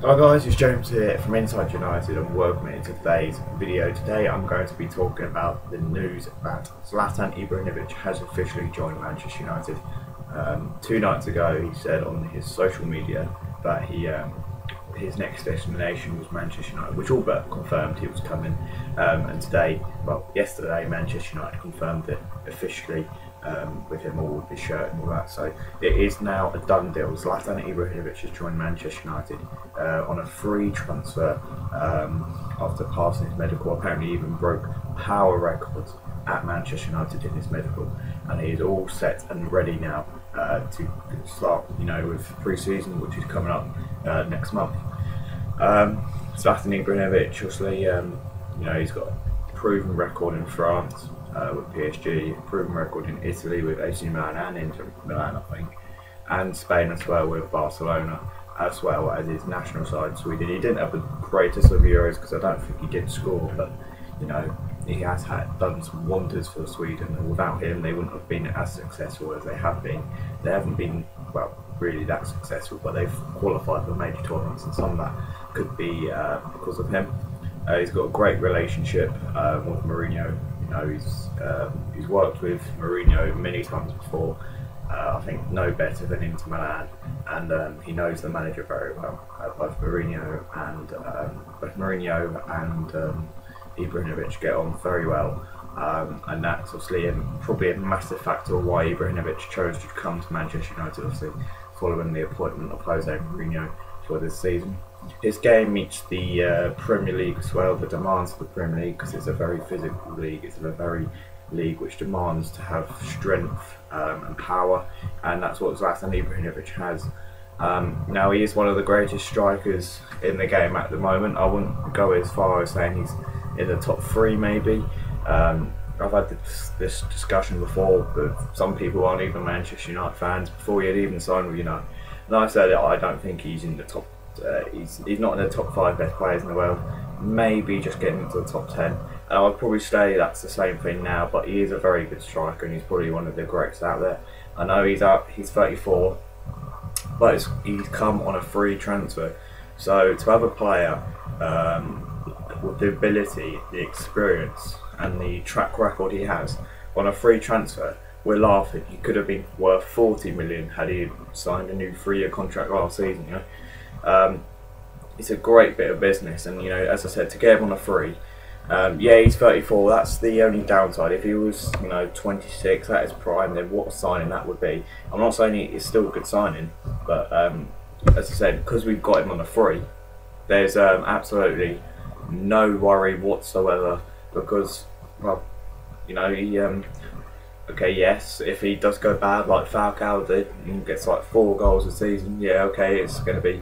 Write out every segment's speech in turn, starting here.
Hi guys, it's James here from Inside United and welcome to today's video. Today I'm going to be talking about the news that Zlatan Ibrahimovic has officially joined Manchester United. 2 nights ago he said on his social media that his next destination was Manchester United, which all but confirmed he was coming. And today, well, yesterday, Manchester United confirmed it officially with him all with his shirt and all that. So it is now a done deal. Zlatan Ibrahimovic has joined Manchester United on a free transfer after passing his medical. Apparently, he even broke power records at Manchester United in his medical, and he is all set and ready now to start, with pre-season, which is coming up next month. Zlatan Ibrahimovic, obviously, he's got a proven record in France with PSG, proven record in Italy with AC Milan and Inter Milan, I think, and Spain as well with Barcelona, as well as his national side, Sweden. He didn't have the greatest of Euros because I don't think he did score, but he has done some wonders for Sweden, and without him they wouldn't have been as successful as they have been. They haven't been, well, really that successful, but they've qualified for major tournaments, and some of that could be because of him. He's got a great relationship with Mourinho. He's worked with Mourinho many times before. I think no better than Inter Milan, and he knows the manager very well. Both Mourinho and Ibrahimovic get on very well, and that's obviously probably a massive factor why Ibrahimovic chose to come to Manchester United, obviously following the appointment of Jose Mourinho for this season. His game meets the Premier League as well, the demands of the Premier League, because it's a very physical league. It's a very league which demands to have strength and power, and that's what Zlatan Ibrahimovic has. Now, he is one of the greatest strikers in the game at the moment. I wouldn't go as far as saying he's in the top 3 maybe. I've had this discussion before with some people who aren't even Manchester United fans before he had even signed with United, and I said that I don't think he's in the top. He's not in the top 5 best players in the world. Maybe just getting into the top 10. And I would probably say that's the same thing now. But he is a very good striker, and he's probably one of the greats out there. I know he's 34, but he's come on a free transfer. So to have a player with the ability, the experience, and the track record he has on a free transfer, we're laughing. He could have been worth 40 million had he signed a new 3-year contract last season. It's a great bit of business, and as I said, to get him on a free, yeah, he's 34. That's the only downside. If he was 26 at his prime, then what a signing that would be. I'm not saying it's still a good signing, but as I said, because we've got him on a free, there's absolutely no worry whatsoever, because, well, he okay, yes, if he does go bad like Falcao did and gets like 4 goals a season, yeah, okay, it's going to be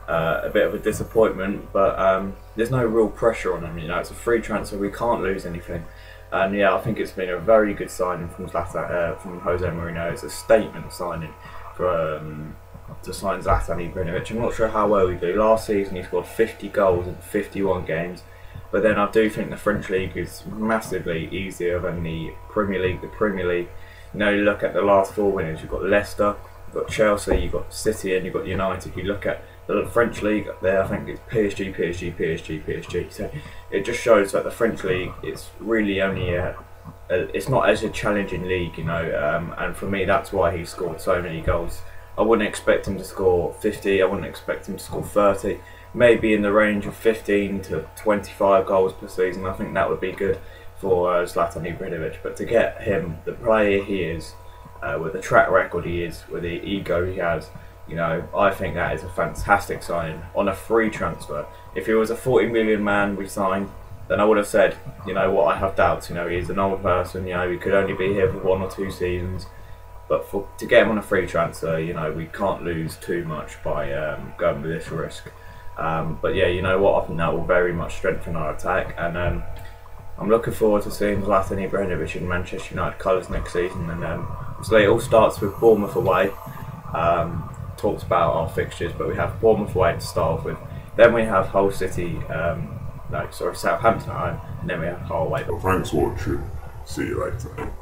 a bit of a disappointment, but there's no real pressure on him. It's a free transfer, we can't lose anything. And yeah, I think it's been a very good signing from Jose Mourinho. It's a statement signing to sign Zlatan Ibrahimovic. I'm not sure how well he do. Last season he scored 50 goals in 51 games. But then I do think the French League is massively easier than the Premier League. The Premier League, you look at the last 4 winners. You've got Leicester, you've got Chelsea, you've got City, and you've got United. You look at the French League up there, I think it's PSG. So it just shows that the French League is really only it's not as a challenging league, and for me that's why he scored so many goals. I wouldn't expect him to score 50, I wouldn't expect him to score 30. Maybe in the range of 15 to 25 goals per season. I think that would be good for Zlatan Ibrahimovic. But to get him, the player he is, with the track record he is, with the ego he has, I think that is a fantastic signing on a free transfer. If he was a 40 million man we signed, then I would have said, I have doubts. He's an old person. He could only be here for 1 or 2 seasons. But to get him on a free transfer, we can't lose too much by going with this risk. But yeah, I think that will very much strengthen our attack, and I'm looking forward to seeing Zlatan Ibrahimovic in Manchester United colours next season. And obviously it all starts with Bournemouth away. Talked about our fixtures, but we have Bournemouth away to start off with. Then we have Hull City, Southampton at home, and then we have Hull away. Well, thanks for watching. See you later.